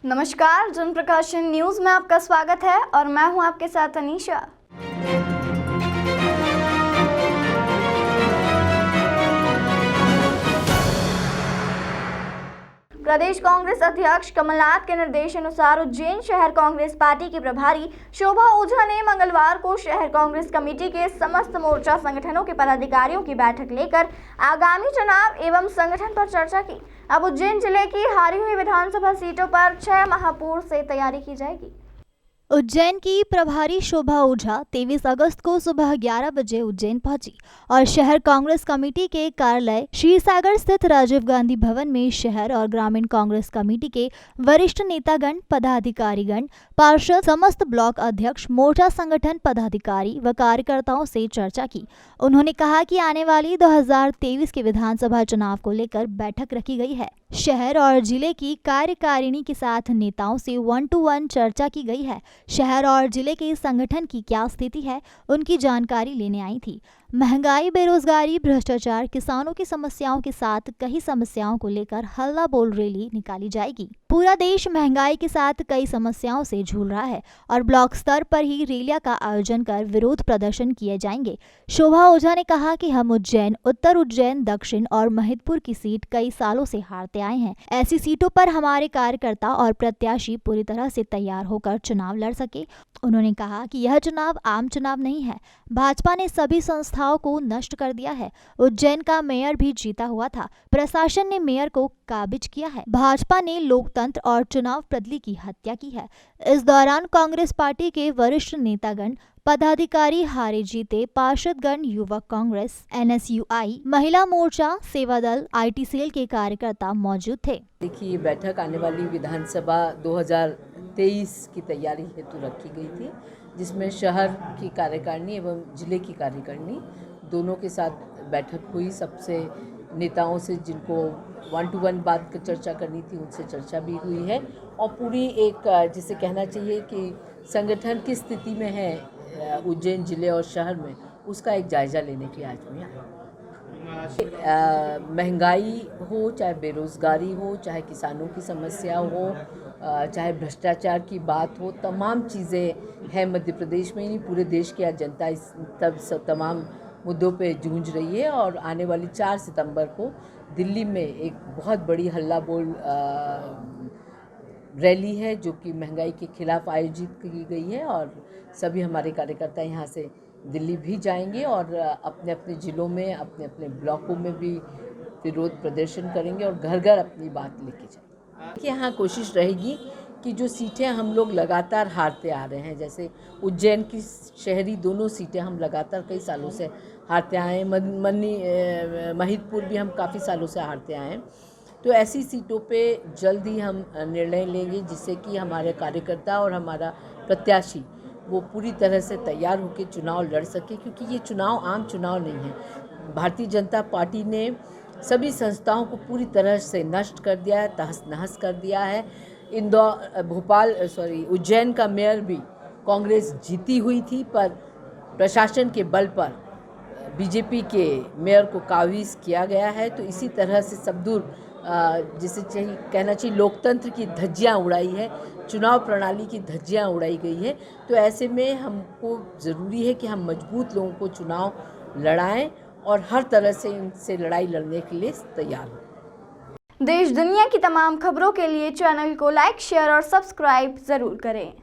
नमस्कार, जन प्रकाशन न्यूज में आपका स्वागत है और मैं हूं आपके साथ अनीशा। प्रदेश कांग्रेस अध्यक्ष कमलनाथ के निर्देशानुसार उज्जैन शहर कांग्रेस पार्टी की प्रभारी शोभा ओझा ने मंगलवार को शहर कांग्रेस कमेटी के समस्त मोर्चा संगठनों के पदाधिकारियों की बैठक लेकर आगामी चुनाव एवं संगठन पर चर्चा की। अब उज्जैन जिले की हारी हुई विधानसभा सीटों पर 6 माह पूर्व से तैयारी की जाएगी। उज्जैन की प्रभारी शोभा ओझा 23 अगस्त को सुबह 11 बजे उज्जैन पहुंची और शहर कांग्रेस कमेटी के कार्यालय क्षीरसागर स्थित राजीव गांधी भवन में शहर और ग्रामीण कांग्रेस कमेटी के वरिष्ठ नेतागण, पदाधिकारीगण, पार्षद, समस्त ब्लॉक अध्यक्ष, मोर्चा संगठन पदाधिकारी व कार्यकर्ताओं से चर्चा की। उन्होंने कहा कि आने वाली 2023 के विधानसभा चुनाव को लेकर बैठक रखी गई है। शहर और जिले की कार्यकारिणी के साथ नेताओं से 1-to-1 चर्चा की गई है। शहर और जिले के संगठन की क्या स्थिति है, उनकी जानकारी लेने आई थी। महंगाई, बेरोजगारी, भ्रष्टाचार, किसानों की समस्याओं के साथ कई समस्याओं को लेकर हल्ला बोल रैली निकाली जाएगी। पूरा देश महंगाई के साथ कई समस्याओं से जूझ रहा है और ब्लॉक स्तर पर ही रैलियां का आयोजन कर विरोध प्रदर्शन किए जाएंगे। शोभा ओझा ने कहा कि हम उज्जैन, उत्तर उज्जैन, दक्षिण और महिदपुर की सीट कई सालों से हारते आए हैं। ऐसी सीटों पर हमारे कार्यकर्ता और प्रत्याशी पूरी तरह से तैयार होकर चुनाव लड़ सके। उन्होंने कहा कि यह चुनाव आम चुनाव नहीं है। भाजपा ने सभी संस्थाओं को नष्ट कर दिया है। उज्जैन का मेयर भी जीता हुआ था। प्रशासन ने मेयर को काबिज किया है। भाजपा ने लोकतंत्र और चुनाव प्रणाली की हत्या की है। इस दौरान कांग्रेस पार्टी के वरिष्ठ नेतागण, पदाधिकारी, हारे जीते पार्षदगण, युवक कांग्रेस, NSUI, महिला मोर्चा, सेवा दल, IT सेल के कार्यकर्ता मौजूद थे। देखिए, ये बैठक आने वाली विधानसभा 2023 की तैयारी हेतु रखी गई थी, जिसमें शहर की कार्यकारिणी एवं जिले की कार्यकारिणी दोनों के साथ बैठक हुई। सबसे नेताओं से जिनको 1-to-1 बात की चर्चा करनी थी, उनसे चर्चा भी हुई है और पूरी एक जिसे कहना चाहिए कि संगठन किस स्थिति में है उज्जैन जिले और शहर में, उसका एक जायज़ा लेने के लिए आज मैं आया। महंगाई हो, चाहे बेरोज़गारी हो, चाहे किसानों की समस्या हो, चाहे भ्रष्टाचार की बात हो, तमाम चीज़ें हैं मध्य प्रदेश में, नहीं पूरे देश की आज जनता इस तमाम मुद्दों पे जूझ रही है। और आने वाली 4 सितंबर को दिल्ली में एक बहुत बड़ी हल्ला बोल रैली है जो कि महंगाई के खिलाफ आयोजित की गई है और सभी हमारे कार्यकर्ता यहाँ से दिल्ली भी जाएंगे और अपने अपने ज़िलों में, अपने अपने ब्लॉकों में भी विरोध प्रदर्शन करेंगे और घर घर अपनी बात लेके जाएंगे। कि यहाँ कोशिश रहेगी कि जो सीटें हम लोग लगातार हारते आ रहे हैं, जैसे उज्जैन की शहरी दोनों सीटें हम लगातार कई सालों से हारते आए हैं, महिदपुर भी हम काफ़ी सालों से हारते आए हैं, तो ऐसी सीटों पे जल्द ही हम निर्णय लेंगे जिससे कि हमारे कार्यकर्ता और हमारा प्रत्याशी वो पूरी तरह से तैयार होकर चुनाव लड़ सके, क्योंकि ये चुनाव आम चुनाव नहीं है। भारतीय जनता पार्टी ने सभी संस्थाओं को पूरी तरह से नष्ट कर दिया है, तहस नहस कर दिया है। उज्जैन का मेयर भी कांग्रेस जीती हुई थी, पर प्रशासन के बल पर बीजेपी के मेयर को काबिज किया गया है। तो इसी तरह से सब दूर जिसे कहना चाहिए लोकतंत्र की धज्जियां उड़ाई है, चुनाव प्रणाली की धज्जियां उड़ाई गई है। तो ऐसे में हमको ज़रूरी है कि हम मजबूत लोगों को चुनाव लड़ाएं और हर तरह से इनसे लड़ाई लड़ने के लिए तैयार हों। देश दुनिया की तमाम खबरों के लिए चैनल को लाइक, शेयर और सब्सक्राइब जरूर करें।